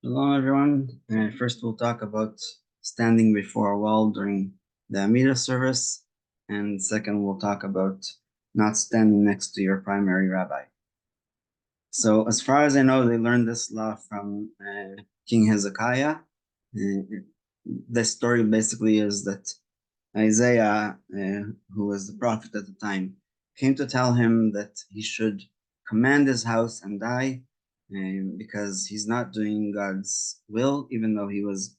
Hello, everyone. First, we'll talk about standing before a wall during the Amida service. And second, we'll talk about not standing next to your primary rabbi. So, as far as I know, they learned this law from King Hezekiah. The story basically is that Isaiah, who was the prophet at the time, came to tell him that he should command his house and die because he's not doing God's will, even though he was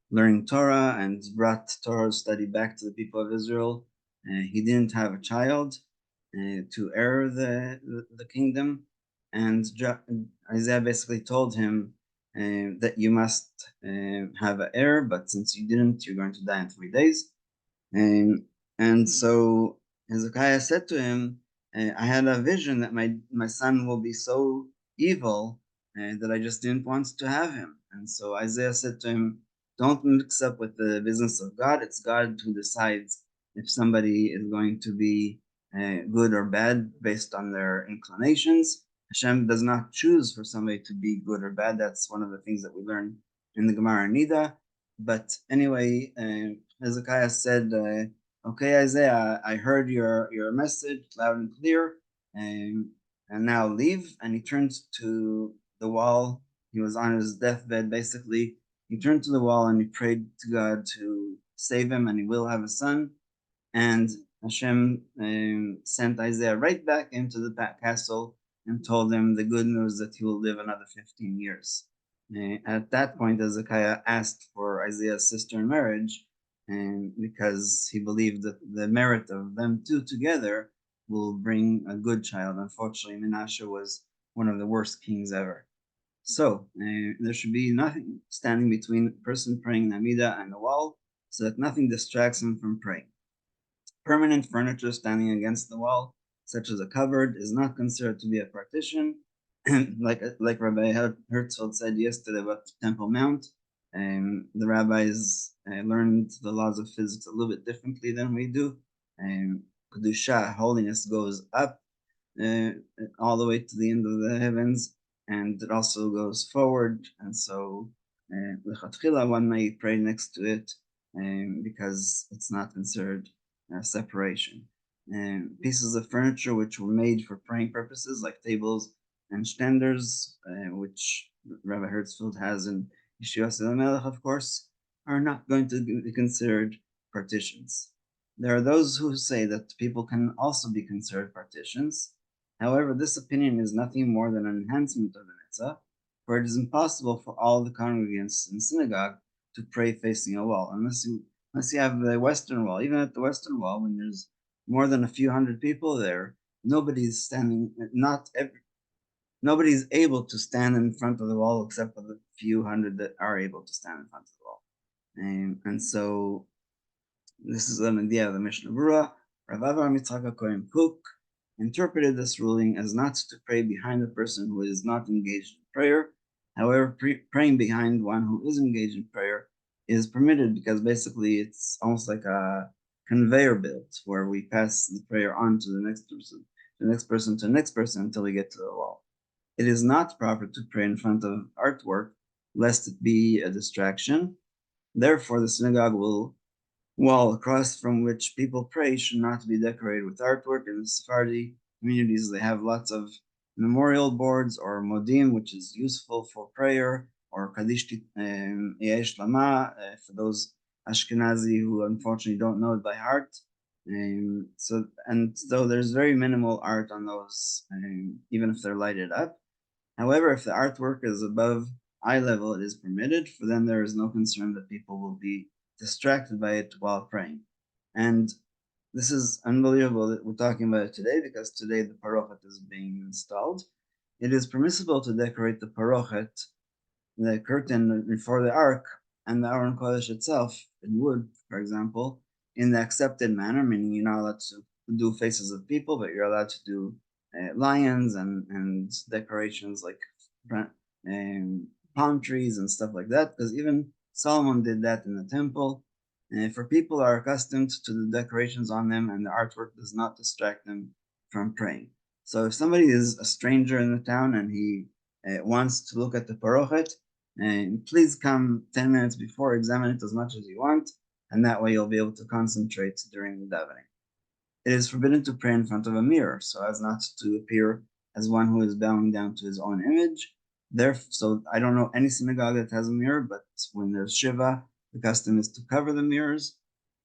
learning Torah and brought Torah study back to the people of Israel. He didn't have a child to heir the kingdom, and Isaiah basically told him that you must have an heir, but since you didn't, you're going to die in 3 days. And so Hezekiah said to him, I had a vision that my son will be so evil that I just didn't want to have him. And so Isaiah said to him, don't mix up with the business of God. It's God who decides if somebody is going to be good or bad based on their inclinations. Hashem does not choose for somebody to be good or bad. That's one of the things that we learn in the Gemara Nida. But anyway, Hezekiah said, okay, Isaiah, I heard your message loud and clear, and now leave. And he turned to the wall. He was on his deathbed, basically. He turned to the wall and he prayed to God to save him, and he will have a son. And Hashem sent Isaiah right back into the castle and told him the good news that he will live another 15 years. At that point, Hezekiah asked for Isaiah's sister in marriage, and because he believed that the merit of them two together will bring a good child. Unfortunately, Menashe was one of the worst kings ever. So there should be nothing standing between the person praying Namida and the wall, so that nothing distracts him from praying. Permanent furniture standing against the wall, such as a cupboard, is not considered to be a partition. like Rabbi Herzfeld said yesterday about Temple Mount, the rabbis learned the laws of physics a little bit differently than we do. Kedusha, holiness, goes up uh, all the way to the end of the heavens, and it also goes forward. And so, one may pray next to it because it's not considered separation. Pieces of furniture which were made for praying purposes, like tables and standards, which Rabbi Herzfeld has in Yeshivas Elimelech, of course, are not going to be considered partitions. There are those who say that people can also be considered partitions. However, this opinion is nothing more than an enhancement of the mitzvah, for it is impossible for all the congregants in synagogue to pray facing a wall, unless you have the Western Wall. Even at the Western Wall, when there's more than a few hundred people there, nobody's standing. Nobody's able to stand in front of the wall except for the few hundred that are able to stand in front of the wall. And so this is an idea of the Mishnah Berurah. Rav Avraham Yitzchak Kohen Kook interpreted this ruling as not to pray behind a person who is not engaged in prayer. However, praying behind one who is engaged in prayer is permitted because basically it's almost like a conveyor belt where we pass the prayer on to the next person, to the next person, to the next person until we get to the wall. It is not proper to pray in front of artwork, lest it be a distraction. Therefore, the synagogue wall across from which people pray should not be decorated with artwork. In the Sephardi communities, they have lots of memorial boards or modim, which is useful for prayer, or Kaddish Yesh Lama for those Ashkenazi who unfortunately don't know it by heart. So there's very minimal art on those, even if they're lighted up. However, if the artwork is above eye level, it is permitted, for then there is no concern that people will be distracted by it while praying. And this is unbelievable that we're talking about it today, because today the parochet is being installed. It is permissible to decorate the parochet, the curtain before the ark, and the Aron Kodesh itself in wood, for example, in the accepted manner, meaning you're not allowed to do faces of people, but you're allowed to do lions and decorations like palm trees and stuff like that, because even Solomon did that in the temple. For people are accustomed to the decorations on them, and the artwork does not distract them from praying. So if somebody is a stranger in the town and he wants to look at the parochet, And please come 10 minutes before, examine it as much as you want, and that way you'll be able to concentrate during the davening. It is forbidden to pray in front of a mirror, so as not to appear as one who is bowing down to his own image. So I don't know any synagogue that has a mirror, but when there's Shiva, the custom is to cover the mirrors.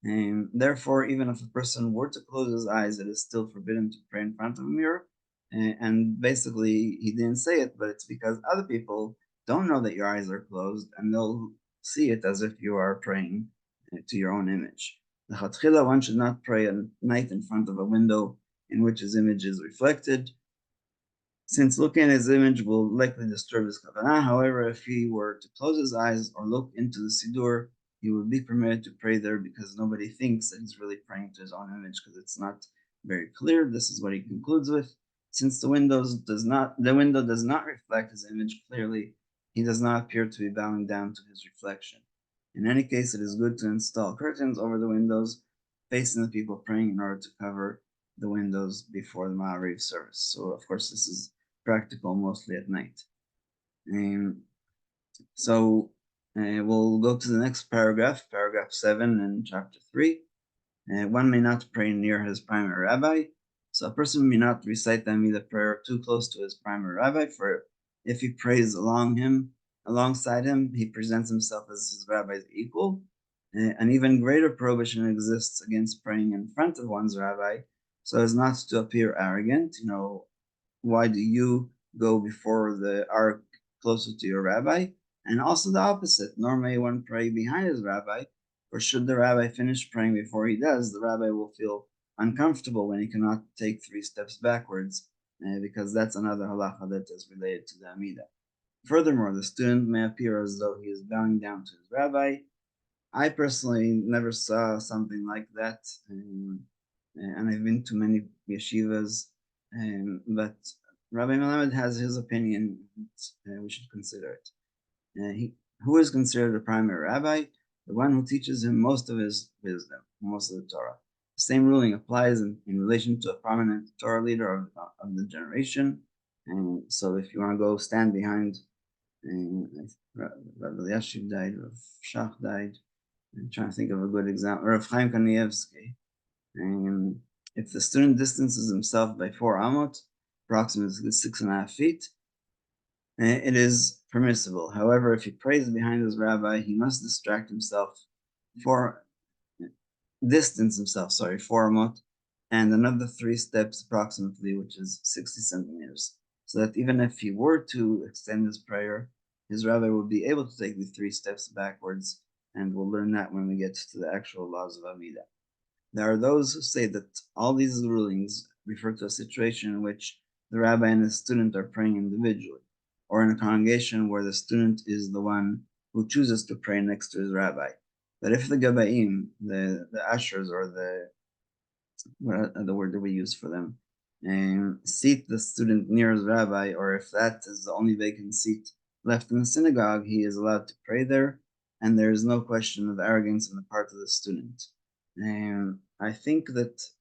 And therefore, even if a person were to close his eyes, it is still forbidden to pray in front of a mirror. And basically, he didn't say it, but it's because other people don't know that your eyes are closed, and they'll see it as if you are praying to your own image. One should not pray at night in front of a window in which his image is reflected, since looking at his image will likely disturb his kavanah. However, if he were to close his eyes or look into the siddur, he would be permitted to pray there because nobody thinks that he's really praying to his own image because it's not very clear. This is what he concludes with. Since the window does not reflect his image clearly, he does not appear to be bowing down to his reflection. In any case, it is good to install curtains over the windows facing the people praying in order to cover the windows before the Ma'ariv service. So, of course, this is practical mostly at night. We'll go to the next paragraph 7 in chapter 3. One may not pray near his primary rabbi. So a person may not recite the Amidah prayer too close to his primary rabbi, for if he prays alongside him, he presents himself as his rabbi's equal. An even greater prohibition exists against praying in front of one's rabbi, so as not to appear arrogant. Why do you go before the ark closer to your rabbi? And also the opposite, nor may one pray behind his rabbi, for should the rabbi finish praying before he does, the rabbi will feel uncomfortable when he cannot take 3 steps backwards, because that's another halacha that is related to the Amidah. Furthermore, the student may appear as though he is bowing down to his rabbi. I personally never saw something like that, and I've been to many yeshivas, but Rabbi Melamed has his opinion, and we should consider it. Who is considered a primary rabbi? The one who teaches him most of his wisdom, most of the Torah. The same ruling applies in relation to a prominent Torah leader of the generation. And so if you want to go stand behind, Rabbi Yeshiva died, Rav Shach died. I'm trying to think of a good example. Rav Chaim Kanievsky. If the student distances himself by 4 amot, approximately 6.5 feet, it is permissible. However, if he prays behind his rabbi, he must distance himself, 4 amot, and another 3 steps approximately, which is 60 centimeters. So that even if he were to extend his prayer, his rabbi would be able to take the 3 steps backwards, and we'll learn that when we get to the actual laws of Amidah. There are those who say that all these rulings refer to a situation in which the rabbi and the student are praying individually, or in a congregation where the student is the one who chooses to pray next to his rabbi. But if the gabaim, the ushers, or the word that we use for them, seat the student near his rabbi, or if that is the only vacant seat left in the synagogue, he is allowed to pray there, and there is no question of arrogance on the part of the student. I think that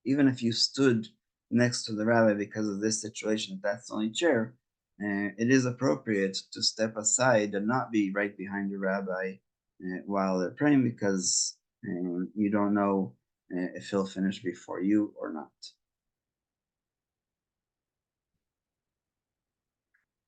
even if you stood next to the rabbi because of this situation, that's the only chair, it is appropriate to step aside and not be right behind your rabbi while they're praying, because you don't know if he'll finish before you or not.